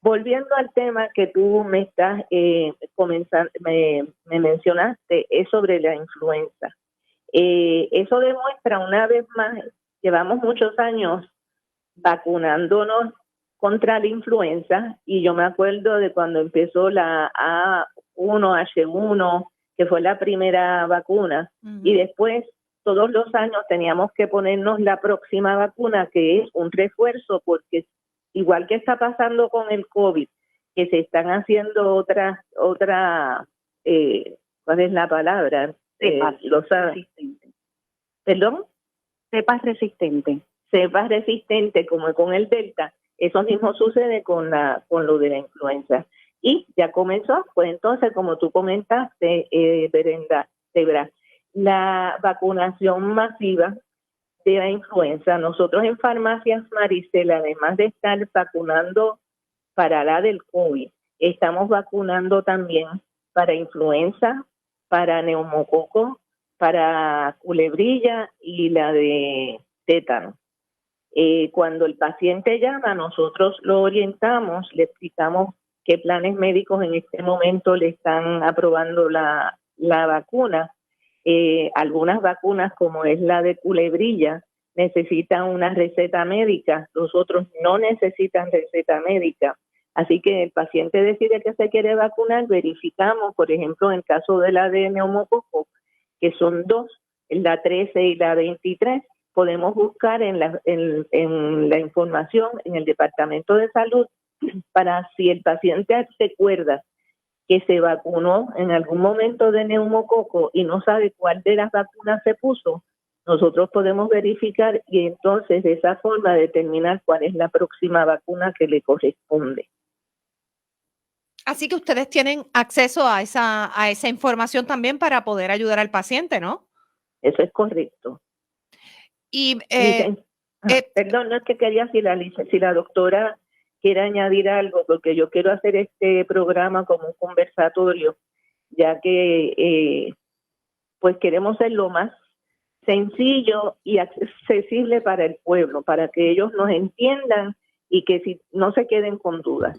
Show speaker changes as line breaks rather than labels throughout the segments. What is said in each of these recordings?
Volviendo al tema que tú me estás comenzando, me mencionaste, es sobre la influenza. Eso demuestra una vez más, llevamos muchos años vacunándonos contra la influenza y yo me acuerdo de cuando empezó la A1H1, que fue la primera vacuna, y después todos los años teníamos que ponernos la próxima vacuna, que es un refuerzo, porque igual que está pasando con el COVID, que se están haciendo ¿cuál es la palabra?
Resistente.
¿Perdón?
Cepas resistentes.
Cepas resistentes como con el Delta, eso mismo sucede con lo de la influenza. Y ya comenzó, pues entonces, como tú comentaste, Brenda, la vacunación masiva de la influenza. Nosotros en Farmacias Maricel, además de estar vacunando para la del COVID, estamos vacunando también para influenza, para neumococo, para culebrilla y la de tétano. Cuando el paciente llama, nosotros lo orientamos, le explicamos qué planes médicos en este momento le están aprobando la vacuna. Algunas vacunas, como es la de culebrilla, necesitan una receta médica, los otros no necesitan receta médica. Así que el paciente decide que se quiere vacunar, verificamos, por ejemplo, en el caso de la de neumococo, que son dos, la 13 y la 23, podemos buscar en la información en el Departamento de Salud para si el paciente recuerda que se vacunó en algún momento de neumococo y no sabe cuál de las vacunas se puso, nosotros podemos verificar y entonces de esa forma determinar cuál es la próxima vacuna que le corresponde.
Así que ustedes tienen acceso a esa información también para poder ayudar al paciente, ¿no?
Eso es correcto.
Y
perdón, no es que quería si la doctora quiere añadir algo, porque yo quiero hacer este programa como un conversatorio, ya que pues queremos ser lo más sencillo y accesible para el pueblo, para que ellos nos entiendan y que si no se queden con dudas.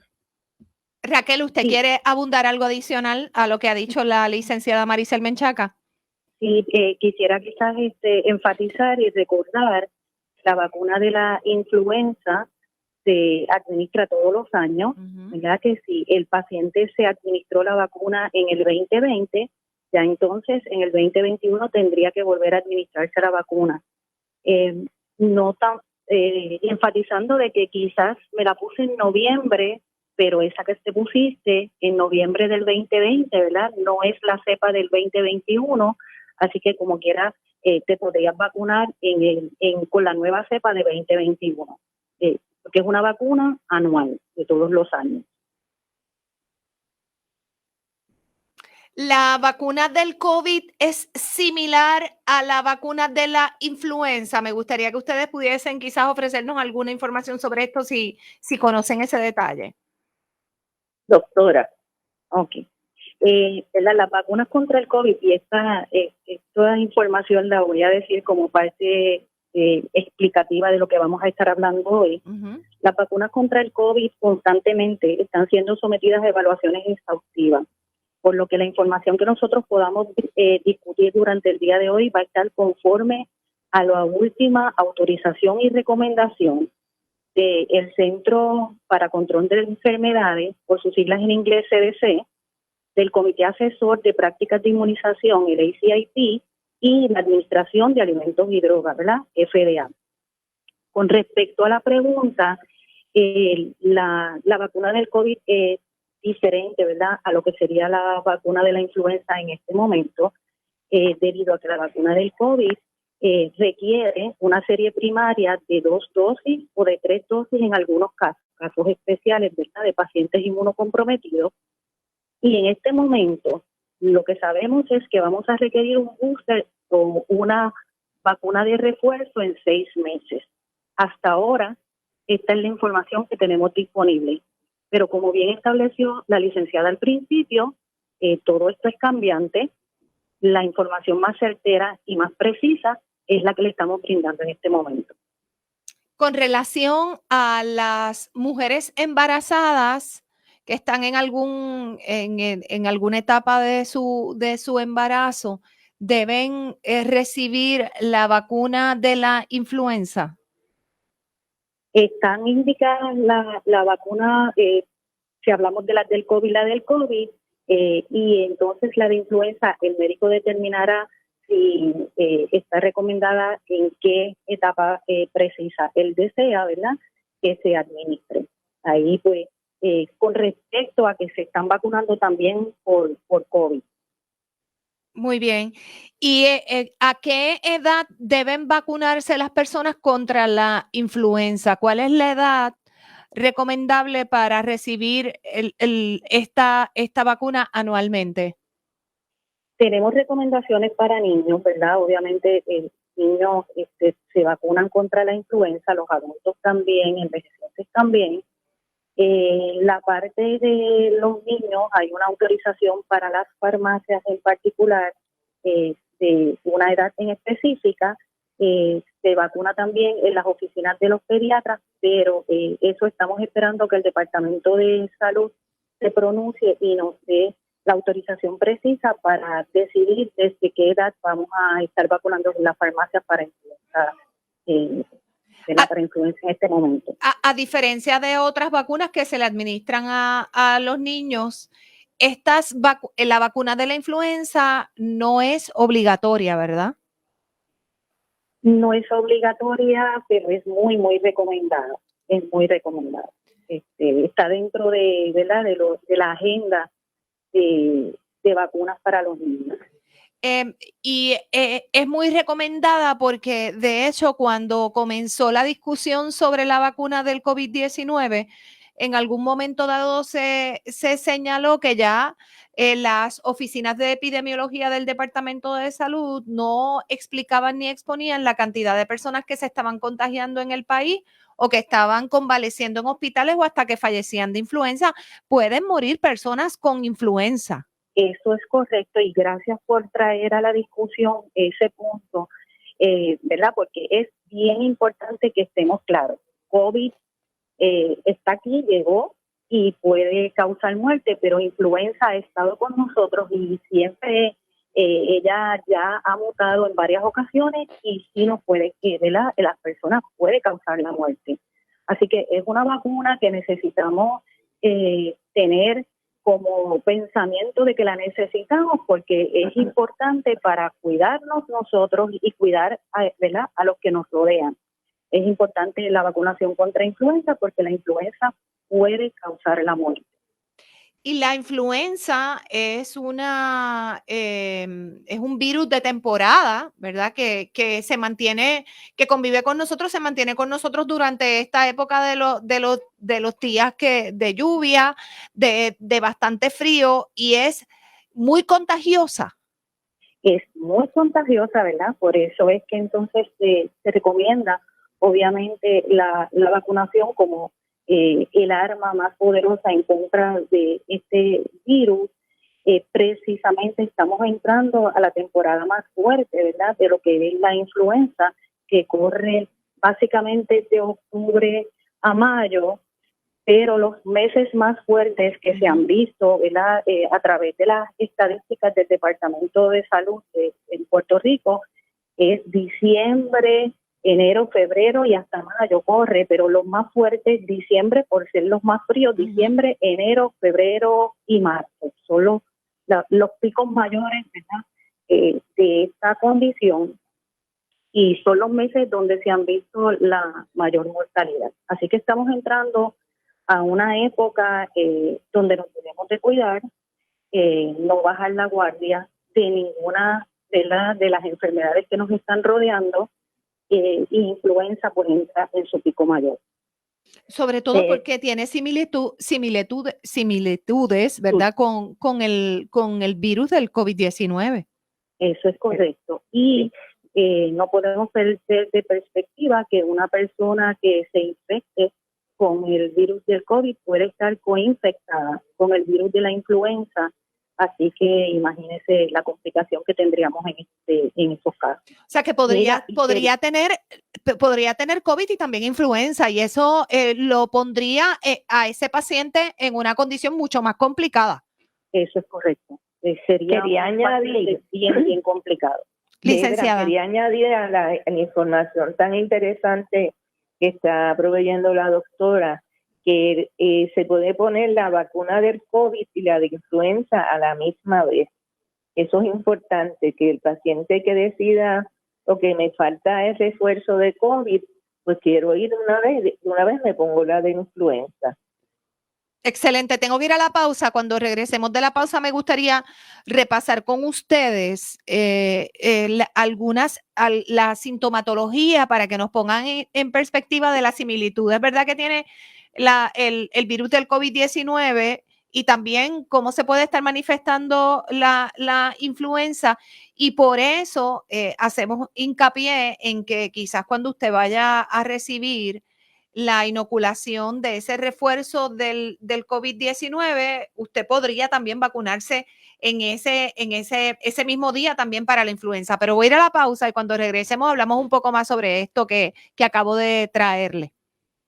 Raquel, ¿usted quiere abundar algo adicional a lo que ha dicho la licenciada Maricel Menchaca?
Sí, quisiera quizás enfatizar y recordar la vacuna de la influenza se administra todos los años, ¿verdad? Que si el paciente se administró la vacuna en el 2020, ya entonces en el 2021 tendría que volver a administrarse la vacuna. Enfatizando de que quizás me la puse en noviembre, pero esa que te pusiste en noviembre del 2020, ¿verdad? No es la cepa del 2021, así que como quieras te podrías vacunar con la nueva cepa de 2021, porque es una vacuna anual de todos los años.
¿La vacuna del COVID es similar a la vacuna de la influenza? Me gustaría que ustedes pudiesen quizás ofrecernos alguna información sobre esto si conocen ese detalle.
Doctora.
Ok. Las vacunas contra el COVID, y toda información la voy a decir como parte explicativa de lo que vamos a estar hablando hoy. Las vacunas contra el COVID constantemente están siendo sometidas a evaluaciones exhaustivas, por lo que la información que nosotros podamos discutir durante el día de hoy va a estar conforme a la última autorización y recomendación del Centro para Control de Enfermedades, por sus siglas en inglés CDC, del Comité Asesor de Prácticas de Inmunización, el ACIP, y la Administración de Alimentos y Drogas, ¿verdad? FDA. Con respecto a la pregunta, la vacuna del COVID es diferente, ¿verdad?, a lo que sería la vacuna de la influenza en este momento, debido a que la vacuna del COVID requiere una serie primaria de 2 dosis o de 3 dosis en algunos casos especiales, ¿verdad?, de pacientes inmunocomprometidos. Y en este momento, lo que sabemos es que vamos a requerir un booster o una vacuna de refuerzo en 6 meses. Hasta ahora, esta es la información que tenemos disponible. Pero como bien estableció la licenciada al principio, todo esto es cambiante. La información más certera y más precisa es la que le estamos brindando en este momento.
con relación a las mujeres embarazadas que están en alguna etapa de su embarazo, ¿deben recibir la vacuna de la influenza?
Están indicadas la vacuna, si hablamos de la del COVID, y entonces la de influenza, el médico determinará si está recomendada en qué etapa precisa él desea, ¿verdad?, que se administre. Ahí, pues, con respecto a que se están vacunando también por COVID.
Muy bien. ¿Y a qué edad deben vacunarse las personas contra la influenza? ¿Cuál es la edad recomendable para recibir esta vacuna anualmente?
Tenemos recomendaciones para niños, ¿verdad? Obviamente, niños se vacunan contra la influenza, los adultos también, envejecientes también. La parte de los niños, hay una autorización para las farmacias en particular, de una edad en específica. Se vacuna también en las oficinas de los pediatras, pero eso estamos esperando que el Departamento de Salud se pronuncie y nos dé la autorización precisa para decidir desde qué edad vamos a estar vacunando en las farmacias para influenza. Para influenza en este momento.
A diferencia de otras vacunas que se le administran a los niños, la vacuna de la influenza no es obligatoria, ¿verdad?
No es obligatoria, pero es muy, muy recomendada. Es muy recomendada. Está dentro ¿verdad?, de la agenda de vacunas para los niños.
Es muy recomendada porque, de hecho, cuando comenzó la discusión sobre la vacuna del COVID-19, en algún momento dado se señaló que ya las oficinas de epidemiología del Departamento de Salud no explicaban ni exponían la cantidad de personas que se estaban contagiando en el país o que estaban convaleciendo en hospitales o hasta que fallecían de influenza. Pueden morir personas con influenza.
Eso es correcto, y gracias por traer a la discusión ese punto, ¿verdad? Porque es bien importante que estemos claros. COVID está aquí, llegó y puede causar muerte, pero influenza ha estado con nosotros y siempre ella ya ha mutado en varias ocasiones y sí nos puede, las personas puede causar la muerte. Así que es una vacuna que necesitamos tener como pensamiento de que la necesitamos, porque es importante para cuidarnos nosotros y cuidar ¿verdad?, a los que nos rodean. Es importante la vacunación contra influenza porque la influenza puede causar la muerte.
Y la influenza es un virus de temporada, ¿verdad? Que se mantiene, que convive con nosotros, se mantiene con nosotros durante esta época de los días de lluvia, de bastante frío, y es muy contagiosa.
Es muy contagiosa, ¿verdad? Por eso es que entonces se recomienda, obviamente, la vacunación como el arma más poderosa en contra de este virus. Precisamente estamos entrando a la temporada más fuerte, ¿verdad?, de lo que es la influenza, que corre básicamente de octubre a mayo, pero los meses más fuertes que se han visto, ¿verdad?, a través de las estadísticas del Departamento de Salud en Puerto Rico, es diciembre, enero, febrero y hasta mayo corre, pero los más fuertes, diciembre, por ser los más fríos, diciembre, enero, febrero y marzo. Son los picos mayores, ¿verdad?, de esta condición, y son los meses donde se han visto la mayor mortalidad. Así que estamos entrando a una época donde nos tenemos de cuidar, no bajar la guardia de ninguna de las enfermedades que nos están rodeando, y influenza pues entra en su pico mayor.
Sobre todo porque tiene similitudes, ¿verdad?, con el virus del COVID-19.
Eso es correcto. Y no podemos perder de perspectiva que una persona que se infecte con el virus del COVID puede estar coinfectada con el virus de la influenza Así que imagínese la complicación que tendríamos en estos casos.
O sea que podría tener COVID y también influenza, y eso lo pondría a ese paciente en una condición mucho más complicada.
Eso es correcto. Sería
quería añadir
bien complicado.
Licenciada.
Quería añadir a la información tan interesante que está proveyendo la doctora, que se puede poner la vacuna del COVID y la de influenza a la misma vez. Eso es importante, que el paciente que decida, ok, me falta el refuerzo de COVID, pues quiero ir de una vez me pongo la de influenza.
Excelente, tengo que ir a la pausa. Cuando regresemos de la pausa me gustaría repasar con ustedes la sintomatología para que nos pongan en perspectiva de la similitud. Es verdad que tiene el virus del COVID-19 y también cómo se puede estar manifestando la influenza, y por eso hacemos hincapié en que quizás cuando usted vaya a recibir la inoculación de ese refuerzo del COVID-19, usted podría también vacunarse en ese mismo día también para la influenza. Pero voy a ir a la pausa y cuando regresemos hablamos un poco más sobre esto que acabo de traerle.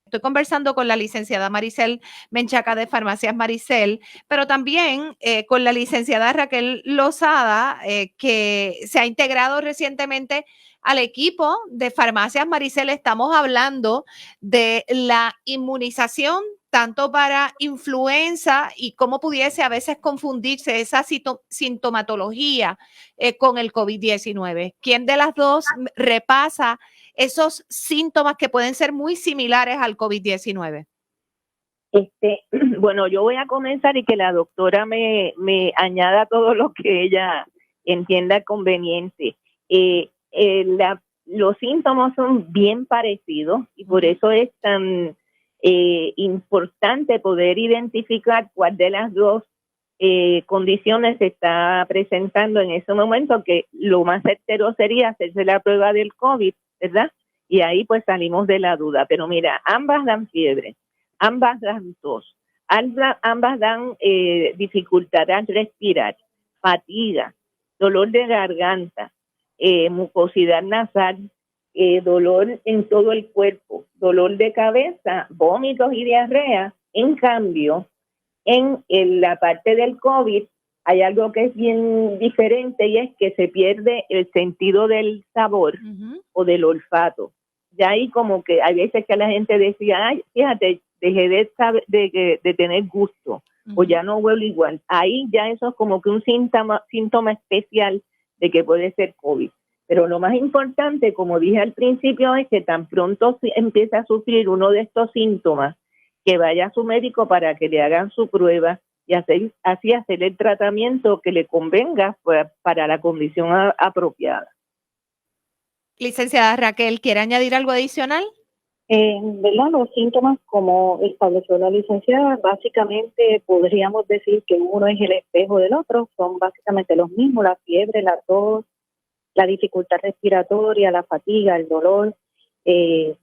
Estoy conversando con la licenciada Maricel Menchaca de Farmacias Maricel, pero también con la licenciada Raquel Lozada, que se ha integrado recientemente al equipo de Farmacias Maricel. Estamos hablando de la inmunización tanto para influenza y cómo pudiese a veces confundirse esa sintomatología con el COVID-19. ¿Quién de las dos repasa esos síntomas que pueden ser muy similares al COVID-19?
Bueno, yo voy a comenzar y que la doctora me añada todo lo que ella entienda conveniente. Los síntomas son bien parecidos y por eso es tan importante poder identificar cuál de las dos condiciones se está presentando en ese momento, que lo más certero sería hacerse la prueba del COVID, ¿verdad? Y ahí pues salimos de la duda. Pero mira, ambas dan fiebre, ambas dan tos, ambas dan dificultad al respirar, fatiga, dolor de garganta, mucosidad nasal, dolor en todo el cuerpo, dolor de cabeza, vómitos y diarrea. En cambio, en la parte del COVID hay algo que es bien diferente, y es que se pierde el sentido del sabor o del olfato. Ya ahí como que hay veces que la gente decía, ay, fíjate, dejé de tener gusto, o ya no huelo igual. Ahí ya eso es como que un síntoma especial de que puede ser COVID. Pero lo más importante, como dije al principio, es que tan pronto empieza a sufrir uno de estos síntomas, que vaya a su médico para que le hagan su prueba y así hacer el tratamiento que le convenga para la condición apropiada.
Licenciada Raquel, ¿quiere añadir algo adicional?
¿Verdad? Los síntomas, como estableció la licenciada, básicamente podríamos decir que uno es el espejo del otro, son básicamente los mismos: la fiebre, la tos, la dificultad respiratoria, la fatiga, el dolor,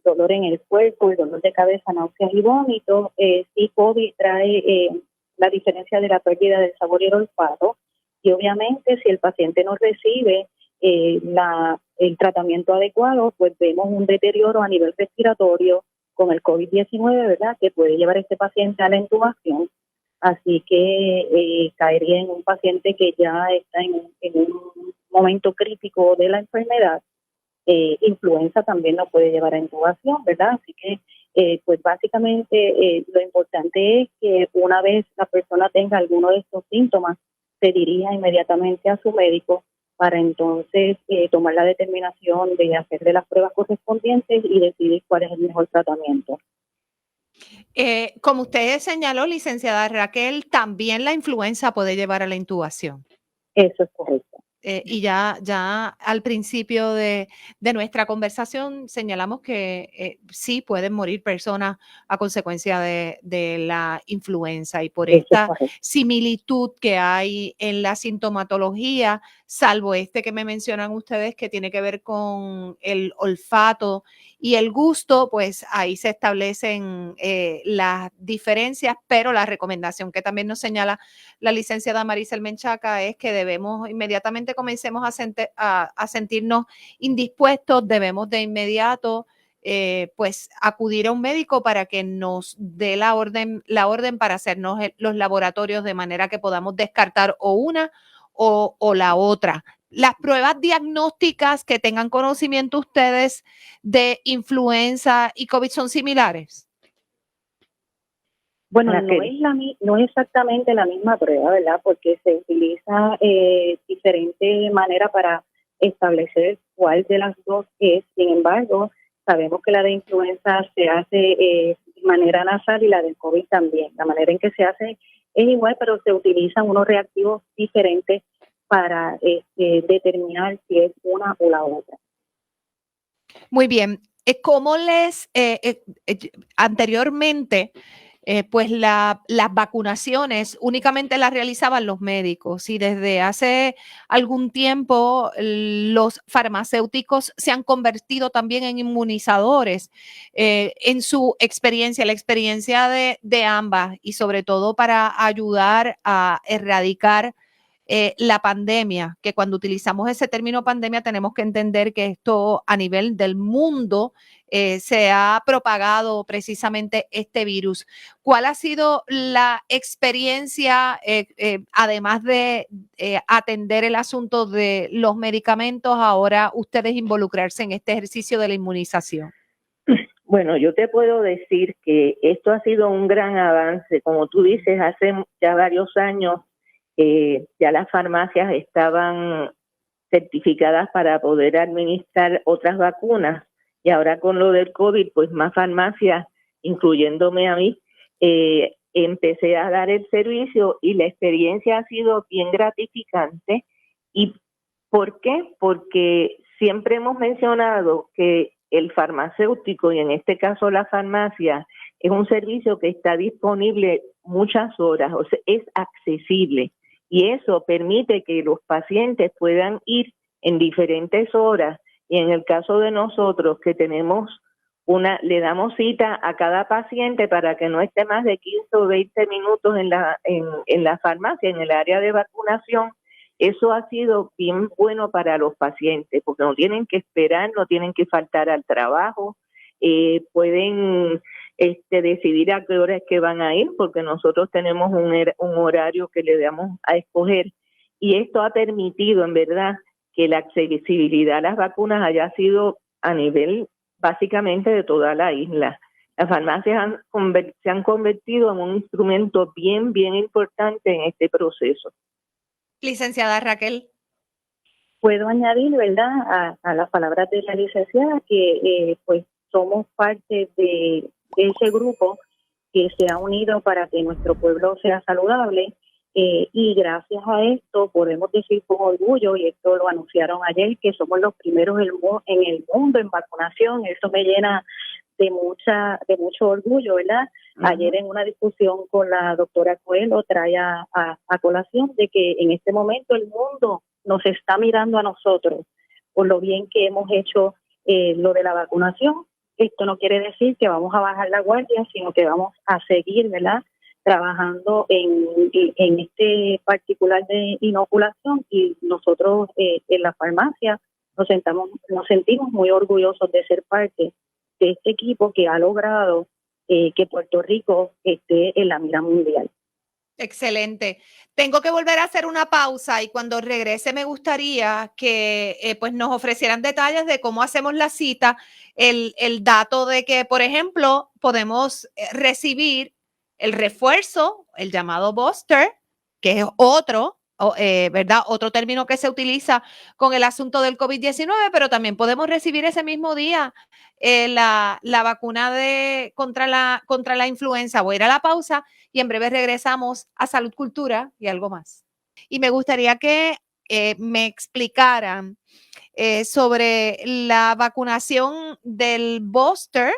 dolor en el cuerpo, el dolor de cabeza, náuseas y vómitos. Sí, COVID trae la diferencia de la pérdida del sabor y el olfato, y obviamente si el paciente no recibe el tratamiento adecuado, pues vemos un deterioro a nivel respiratorio con el COVID-19, ¿verdad?, que puede llevar a este paciente a la intubación. Así que caería en un paciente que ya está en un momento crítico de la enfermedad. Influenza también lo puede llevar a intubación, ¿verdad? Así que, pues básicamente lo importante es que una vez la persona tenga alguno de estos síntomas, se dirija inmediatamente a su médico para entonces tomar la determinación de hacerle las pruebas correspondientes y decidir cuál es el mejor tratamiento.
Como usted señaló, licenciada Raquel, también la influenza puede llevar a la intubación.
Eso es correcto.
Y ya al principio de nuestra conversación señalamos que sí pueden morir personas a consecuencia de la influenza, y por esta similitud que hay en la sintomatología, salvo que me mencionan ustedes, que tiene que ver con el olfato y el gusto, pues ahí se establecen las diferencias, pero la recomendación que también nos señala la licenciada Maricel Menchaca es que debemos inmediatamente comencemos a sentirnos indispuestos, debemos de inmediato pues acudir a un médico para que nos dé la orden para hacernos los laboratorios, de manera que podamos descartar o una o la otra. Las pruebas diagnósticas que tengan conocimiento ustedes de influenza y COVID son similares.
Bueno, no es exactamente la misma prueba, ¿verdad? Porque se utiliza diferentes maneras para establecer cuál de las dos es. Sin embargo, sabemos que la de influenza se hace de manera nasal y la del COVID también. La manera en que se hace es igual, pero se utilizan unos reactivos diferentes para determinar si es una o la otra.
Muy bien. ¿Cómo anteriormente, pues las vacunaciones únicamente las realizaban los médicos, y desde hace algún tiempo los farmacéuticos se han convertido también en inmunizadores? En su experiencia, la experiencia de ambas, y sobre todo para ayudar a erradicar la pandemia, que cuando utilizamos ese término pandemia tenemos que entender que esto a nivel del mundo se ha propagado precisamente este virus. ¿Cuál ha sido la experiencia, además de atender el asunto de los medicamentos, ahora ustedes involucrarse en este ejercicio de la inmunización?
Bueno, yo te puedo decir que esto ha sido un gran avance. Como tú dices, hace ya varios años ya las farmacias estaban certificadas para poder administrar otras vacunas, y ahora con lo del COVID, pues más farmacias, incluyéndome a mí, empecé a dar el servicio, y la experiencia ha sido bien gratificante. ¿Y por qué? Porque siempre hemos mencionado que el farmacéutico, y en este caso la farmacia, es un servicio que está disponible muchas horas, o sea, es accesible. Y eso permite que los pacientes puedan ir en diferentes horas. Y en el caso de nosotros, que tenemos le damos cita a cada paciente para que no esté más de 15 o 20 minutos en la farmacia, en el área de vacunación. Eso ha sido bien bueno para los pacientes, porque no tienen que esperar, no tienen que faltar al trabajo, pueden decidir a qué hora es que van a ir, porque nosotros tenemos un horario que le damos a escoger, y esto ha permitido en verdad que la accesibilidad a las vacunas haya sido a nivel básicamente de toda la isla. Las farmacias se han convertido en un instrumento bien importante en este proceso.
Licenciada Raquel.
Puedo añadir, ¿verdad?, a las palabras de la licenciada, que pues somos parte de ese grupo que se ha unido para que nuestro pueblo sea saludable, y gracias a esto podemos decir con orgullo, y esto lo anunciaron ayer, que somos los primeros en el mundo en vacunación. Eso me llena de mucho orgullo, ¿verdad? Uh-huh. Ayer en una discusión con la doctora Coelho trae a colación de que en este momento el mundo nos está mirando a nosotros por lo bien que hemos hecho lo de la vacunación. Esto no quiere decir que vamos a bajar la guardia, sino que vamos a seguir, ¿verdad?, trabajando en este particular de inoculación, y nosotros en la farmacia nos sentimos muy orgullosos de ser parte de este equipo que ha logrado que Puerto Rico esté en la mira mundial.
Excelente. Tengo que volver a hacer una pausa, y cuando regrese me gustaría que pues nos ofrecieran detalles de cómo hacemos la cita, el dato de que, por ejemplo, podemos recibir el refuerzo, el llamado booster, que es otro, ¿verdad? Otro término que se utiliza con el asunto del COVID-19, pero también podemos recibir ese mismo día la vacuna contra la influenza. Voy a ir a la pausa y en breve regresamos a Salud, Cultura y algo más. Y me gustaría que me explicaran sobre la vacunación del booster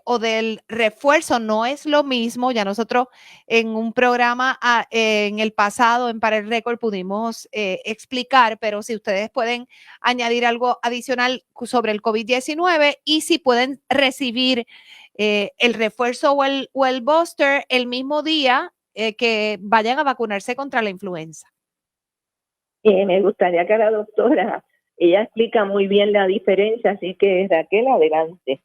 o del refuerzo. No es lo mismo. Ya nosotros en un programa en el pasado, en Para el Récord, pudimos explicar, pero si ustedes pueden añadir algo adicional sobre el COVID-19 y si pueden recibir el refuerzo o el booster el mismo día que vayan a vacunarse contra la influenza.
Me gustaría que la doctora, ella explica muy bien la diferencia, así que Raquel, adelante.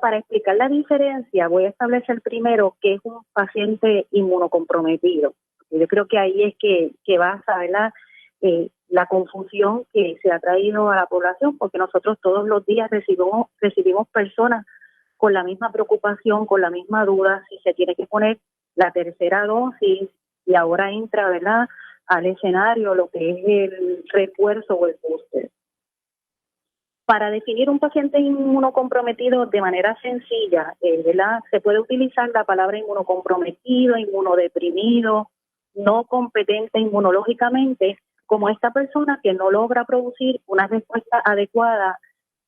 Para explicar la diferencia, voy a establecer primero que es un paciente inmunocomprometido. Yo creo que ahí es que basa, ¿verdad? La confusión que se ha traído a la población, porque nosotros todos los días recibimos personas con la misma preocupación, con la misma duda, si se tiene que poner la tercera dosis, y ahora entra, ¿verdad?, al escenario lo que es el refuerzo o el booster. Para definir un paciente inmunocomprometido de manera sencilla, ¿verdad?, se puede utilizar la palabra inmunocomprometido, inmunodeprimido, no competente inmunológicamente, como esta persona que no logra producir una respuesta adecuada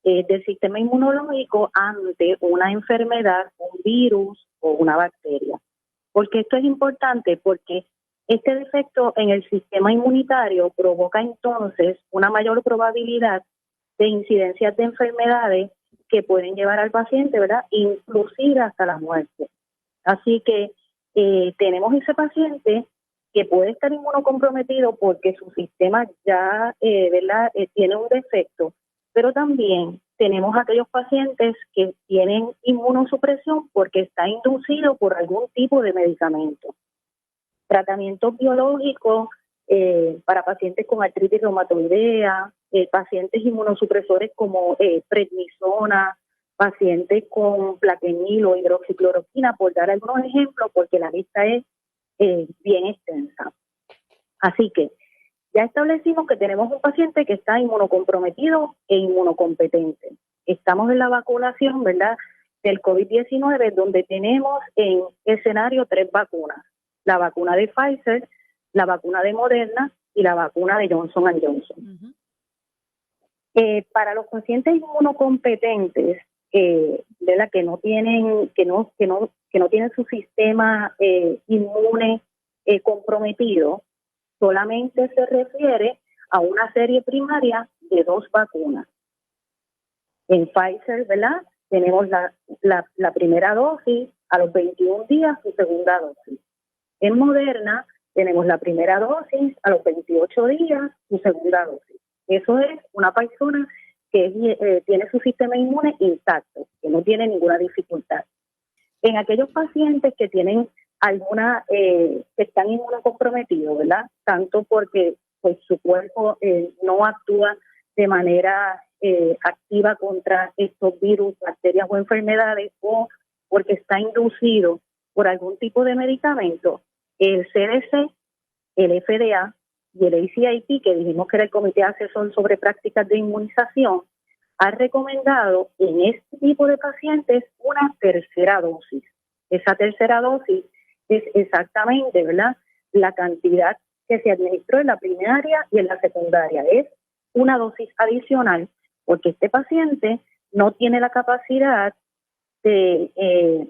del sistema inmunológico ante una enfermedad, un virus o una bacteria. Porque esto es importante, porque este defecto en el sistema inmunitario provoca entonces una mayor probabilidad de incidencias de enfermedades que pueden llevar al paciente, ¿verdad?, inclusive hasta la muerte. Así que tenemos ese paciente que puede estar inmunocomprometido porque su sistema ya, ¿verdad?, tiene un defecto, pero también tenemos aquellos pacientes que tienen inmunosupresión porque está inducido por algún tipo de medicamento. Tratamientos biológicos para pacientes con artritis reumatoidea, pacientes inmunosupresores como prednisona, pacientes con plaquenil o hidroxicloroquina, por dar algunos ejemplos, porque la lista es bien extensa. Así que ya establecimos que tenemos un paciente que está inmunocomprometido e inmunocompetente. Estamos en la vacunación, ¿verdad?, del COVID-19, donde tenemos en escenario 3 vacunas: la vacuna de Pfizer, la vacuna de Moderna y la vacuna de Johnson & Johnson. Uh-huh. Para los pacientes inmunocompetentes, ¿verdad?, que no tienen su sistema inmune comprometido, solamente se refiere a una serie primaria de 2 vacunas. En Pfizer, ¿verdad?, tenemos la primera dosis a los 21 días, su segunda dosis. En Moderna tenemos la primera dosis a los 28 días, su segunda dosis. Eso es una persona que tiene su sistema inmune intacto, que no tiene ninguna dificultad. En aquellos pacientes que tienen que están inmunocomprometidos, ¿verdad?, tanto porque pues su cuerpo no actúa de manera activa contra estos virus, bacterias o enfermedades, o porque está inducido por algún tipo de medicamento, el CDC, el FDA y el ACIP, que dijimos que era el Comité Asesor sobre Prácticas de Inmunización, ha recomendado en este tipo de pacientes una tercera dosis. Esa tercera dosis es exactamente, ¿verdad?, la cantidad que se administró en la primaria y en la secundaria. Es una dosis adicional porque este paciente no tiene la capacidad de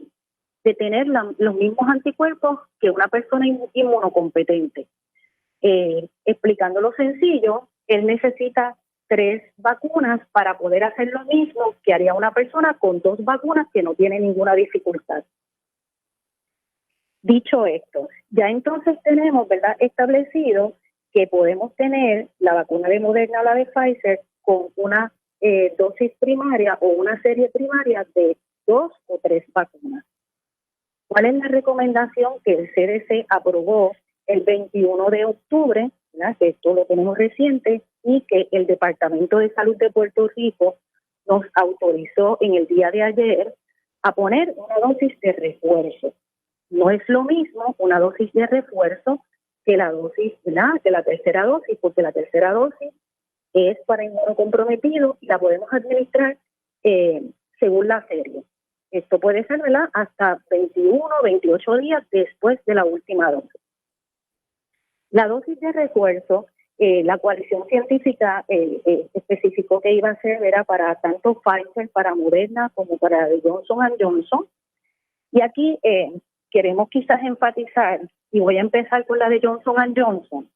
tener los mismos anticuerpos que una persona inmunocompetente. Explicándolo sencillo, él necesita 3 vacunas para poder hacer lo mismo que haría una persona con 2 vacunas que no tiene ninguna dificultad. Dicho esto, ya entonces tenemos, ¿verdad?, establecido que podemos tener la vacuna de Moderna o la de Pfizer con una dosis primaria o una serie primaria de 2 o 3 vacunas. ¿Cuál es la recomendación que el CDC aprobó el 21 de octubre, ¿verdad?, que esto lo tenemos reciente, y que el Departamento de Salud de Puerto Rico nos autorizó en el día de ayer a poner una dosis de refuerzo? No es lo mismo una dosis de refuerzo que la dosis, ¿verdad?, que la tercera dosis, porque la tercera dosis es para inmunocomprometidos y la podemos administrar según la serie. Esto puede ser, ¿verdad?, hasta 21, 28 días después de la última dosis. La dosis de refuerzo, la coalición científica especificó que iba a ser era para tanto Pfizer, para Moderna, como para Johnson Johnson. Y aquí queremos quizás enfatizar, y voy a empezar con la de Johnson Johnson,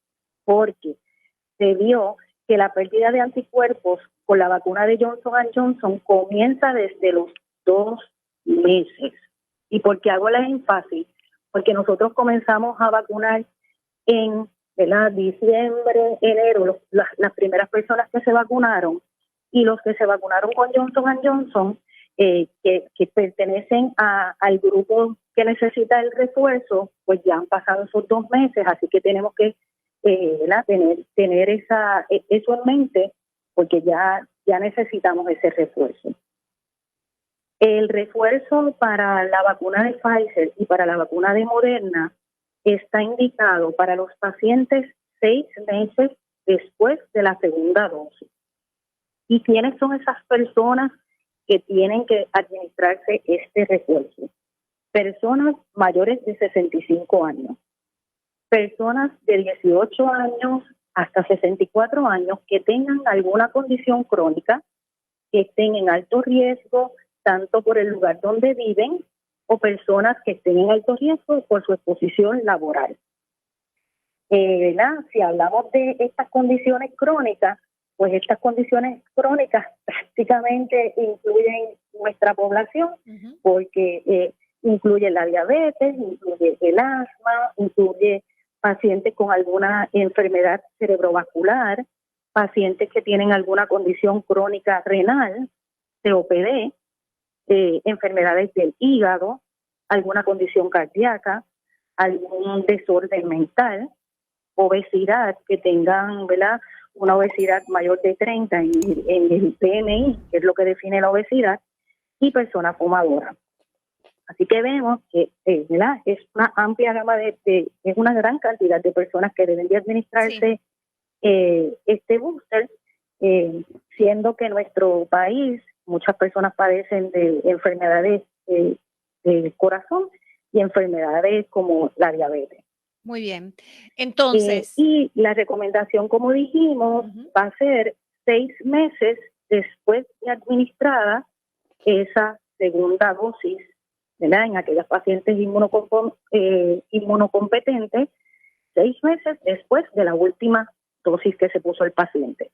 porque se vio que la pérdida de anticuerpos con la vacuna de Johnson Johnson comienza desde los 2 meses. ¿Y por qué hago la énfasis? Porque nosotros comenzamos a vacunar en diciembre, enero, las primeras personas que se vacunaron, y los que se vacunaron con Johnson Johnson, que pertenecen al grupo que necesita el refuerzo, pues ya han pasado esos 2 meses, así que tenemos que tener eso en mente, porque ya necesitamos ese refuerzo. El refuerzo para la vacuna de Pfizer y para la vacuna de Moderna está indicado para los pacientes 6 meses después de la segunda dosis. ¿Y quiénes son esas personas que tienen que administrarse este refuerzo? Personas mayores de 65 años, personas de 18 años hasta 64 años que tengan alguna condición crónica, que estén en alto riesgo, tanto por el lugar donde viven, o personas que estén en alto riesgo por su exposición laboral. Si hablamos de estas condiciones crónicas, pues estas condiciones crónicas prácticamente incluyen nuestra población, porque incluye la diabetes, incluye el asma, incluye pacientes con alguna enfermedad cerebrovascular, pacientes que tienen alguna condición crónica renal, COPD, enfermedades del hígado, alguna condición cardíaca, algún desorden mental, obesidad, que tengan, ¿verdad?, una obesidad mayor de 30 en el PMI, que es lo que define la obesidad, y personas fumadoras. Así que vemos que ¿verdad?, es una amplia gama es una gran cantidad de personas que deben de administrarse este booster, siendo que en nuestro país muchas personas padecen de enfermedades del corazón y enfermedades como la diabetes.
Muy bien. Entonces.
Y la recomendación, como dijimos, va a ser 6 meses después de administrada esa segunda dosis, ¿verdad?, en aquellas pacientes inmunocompetentes, 6 meses después de la última dosis que se puso el paciente.